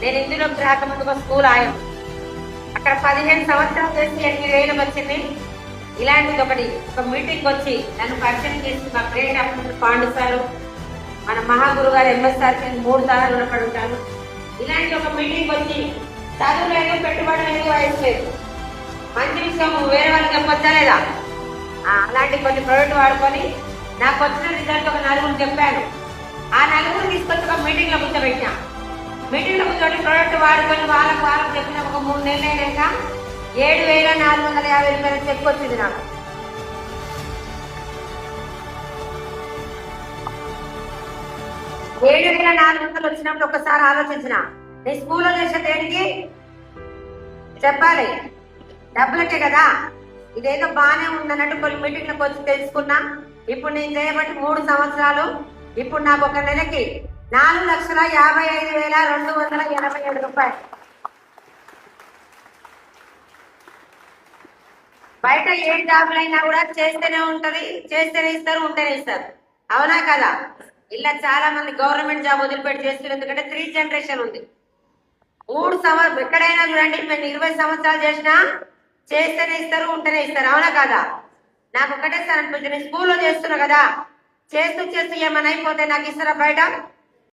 నేను ఇందులోకి రాకముందు ఒక స్కూల్ ఆయం అక్కడ 15 సంవత్సరాలు చేసి 8,000 వచ్చింది. ఇలాంటిది ఒక మీటింగ్ వచ్చి నన్ను పరిచయం చేసి మా గ్రేట్ అప్పుడు పాండు సారు మన మహాగురు గారు ఎంఎస్ఆర్ 3 సార్లు రుణపడి ఉంటాను. ఇలాంటి ఒక మీటింగ్ వచ్చి చదువు లేదు, పెట్టుబడి లేదు, వయసు లేదు, మంచి విషయం వేరే వాళ్ళకి చెప్పొచ్చా లేదా? అలాంటి కొన్ని ప్రోడక్ట్ వాడుకొని నాకు వచ్చిన రిజల్ట్ ఒక 4 చెప్పాను. ఆ 4 తీసుకొచ్చి ఒక మీటింగ్ లో కూర్చోబెట్టా. మీటింగ్ లో కూర్చొని ప్రోడక్ట్ వాడుకొని వాళ్ళకు చెప్పిన ఒక 3 నెలలు అయినాక 7,450 రూపాయల చెక్ వచ్చింది నాకు. $7,400 వచ్చినప్పుడు ఒకసారి ఆలోచించిన, నేను స్కూల్లో చేసే దేనికి చెప్పాలి, డబ్బులకే కదా. ఇదేదో బాగానే ఉందన్నట్టు కొన్ని మీటింగ్లకు వచ్చి తెలుసుకున్నా. ఇప్పుడు నేను చేయబట్టి 3 సంవత్సరాలు. ఇప్పుడు నాకు ఒక నెలకి 4,55,287 రూపాయలు. బయట ఏ జాబులైనా కూడా చేస్తేనే ఉంటది, చేస్తేనే ఇస్తారు, ఉంటేనే ఇస్తారు. అవునా కదా? ఇలా చాలా మంది గవర్నమెంట్ జాబ్ వదిలిపెట్టి చేస్తున్నారు. ఎందుకంటే 3 జనరేషన్ ఉంది. 3 సంవత్సరాలు ఎక్కడైనా చూడండి, మేము 20 సంవత్సరాలు చేసినా చేస్తేనే ఇస్తారు, ఉంటేనే ఇస్తారు. అవునా కదా? నాకు ఒకటే సార్ అనిపించింది, స్కూల్లో చేస్తున్నా కదా, చేస్తూ ఏమైనా అయిపోతే నాకు ఇస్తారా బయట?